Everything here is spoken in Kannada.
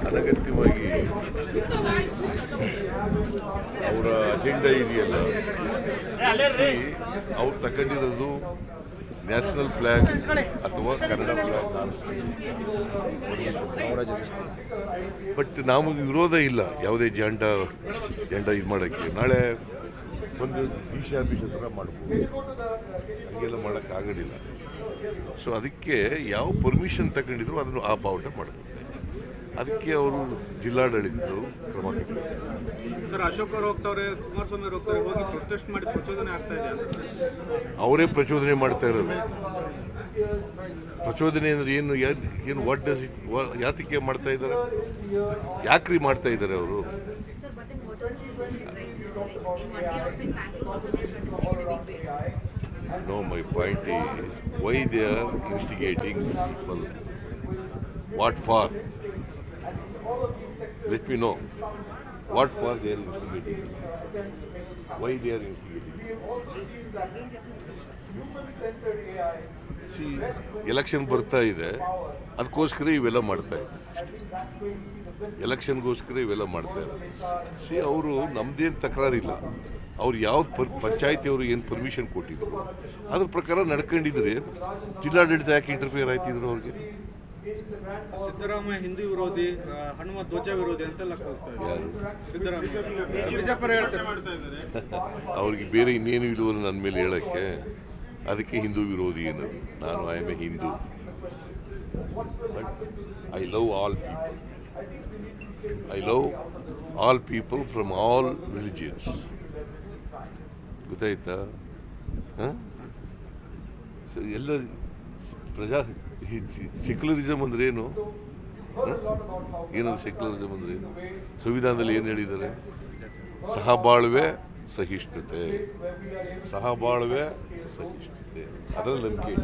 ಅನಗತ್ಯವಾಗಿ ಅವರ ಅಜೆಂಡಾ ಇದೆಯಲ್ಲ, ಅವ್ರು ತಗೊಂಡಿರೋದು ನ್ಯಾಷನಲ್ ಫ್ಲಾಗ್ ಅಥವಾ ಕನ್ನಡ ಫ್ಲಾಗ್. ಬಟ್ ನಮಗೆ ವಿರೋಧ ಇಲ್ಲ ಯಾವುದೇ ಜೆಂಡ ಇದು ಮಾಡೋಕ್ಕೆ. ನಾಳೆ ಒಂದು ಈಶಾಭಿಷ ಥರ ಮಾಡ್ಬೋದು, ಹಂಗೆಲ್ಲ ಮಾಡೋಕ್ಕಾಗೋದಿಲ್ಲ. ಸೊ ಅದಕ್ಕೆ ಯಾವ ಪರ್ಮಿಷನ್ ತಗೊಂಡಿದ್ರು ಅದನ್ನು ಆ ಬಾವುಟ ಮಾಡಬೇಕು. ಅದಕ್ಕೆ ಅವರು ಜಿಲ್ಲಾಡಳಿತದವರು ಕ್ರಮ ತಗೊಂಡಿದ್ದಾರೆ. ಸರ್, ಅಶೋಕ್ ಅವರು ಹೋಗ್ತಾವ್ರೆ, ಕುಮಾರಸ್ವಾಮಿ ಅವರು ಹೋಗ್ತಾರೆ, ಹೋಗಿ ಪ್ರೊಟೆಸ್ಟ್ ಮಾಡಿ ಪ್ರಚೋದನೆ ಆಗ್ತಾ ಇದೆ. ಅವರೇ ಪ್ರಚೋದನೆ ಮಾಡ್ತಾ ಇರೋದು. ಪ್ರಚೋದನೆ ಅಂದ್ರೆ ಏನು ವಾಟ್ ಡಸ್ ಇಟ್, ಯಾತಕ್ಕೆ ಮಾಡ್ತಾ ಇದ್ದಾರೆ, ಯಾಕ್ರಿ ಮಾಡ್ತಾ ಇದ್ದಾರೆ ಅವರು? No, my point is why they are instigating people. What for? Let me know. What for they are instigating? Why they are instigating? See, election ಬರ್ತಾ ಇದೆ, ಅದಕ್ಕೋಸ್ಕರ ಇವೆಲ್ಲ ಮಾಡ್ತಾ ಇದ್ದಾರೆ. ಎಲೆಕ್ಷನ್ಗೋಸ್ಕರ ಇವೆಲ್ಲ ಮಾಡ್ತಾ ಇದ್ದಾರೆ. ಸಿ, ಅವರು ನಮ್ದೇನು ತಕರಾರಿಲ್ಲ. ಅವ್ರು ಯಾವ್ದು ಪಂಚಾಯತಿಯವರು ಏನು ಪರ್ಮಿಷನ್ ಕೊಟ್ಟಿದ್ರು ಅದ್ರ ಪ್ರಕಾರ ನಡ್ಕೊಂಡಿದ್ರೆ ಜಿಲ್ಲಾಡಳಿತ ಯಾಕೆ ಇಂಟರ್ಫಿಯರ್ ಆಯ್ತಿದ್ರು ಅವ್ರಿಗೆ? ಸಿದ್ದರಾಮಯ್ಯ ಹಿಂದೂ ವಿರೋಧಿ, ಹನುಮ ಧ್ವಜ ವಿರೋಧಿ ಅಂತೆಲ್ಲ ಅವ್ರಿಗೆ ಬೇರೆ ಇನ್ನೇನು ಇಲ್ಲವಲ್ಲ ನನ್ನ ಮೇಲೆ ಹೇಳಕ್ಕೆ. ಅದಕ್ಕೆ ಹಿಂದೂ ವಿರೋಧಿ ಅನ್ನೋದು. ನಾನು I am A Hindu, but I love all people. I love all people from all religions. ಗೊತ್ತಾಯ್ತಾ? ಎಲ್ಲ ಸೆಕ್ಯುಲರಿಸಮ್ ಅಂದ್ರೆ ಏನು? ಏನದು ಸೆಕ್ಯುಲರಿಸಮ್ ಅಂದ್ರೆ ಏನು? ಸಂವಿಧಾನದಲ್ಲಿ ಏನು ಹೇಳಿದ್ದಾರೆ? ಸಹಬಾಳ್ವೆ ಸಹಿಷ್ಣುತೆ, ಸಹಬಾಳ್ವೆ ಸಹಿಷ್ಣುತೆ, ಅದರಲ್ಲಿ ನಂಬಿಕೆ.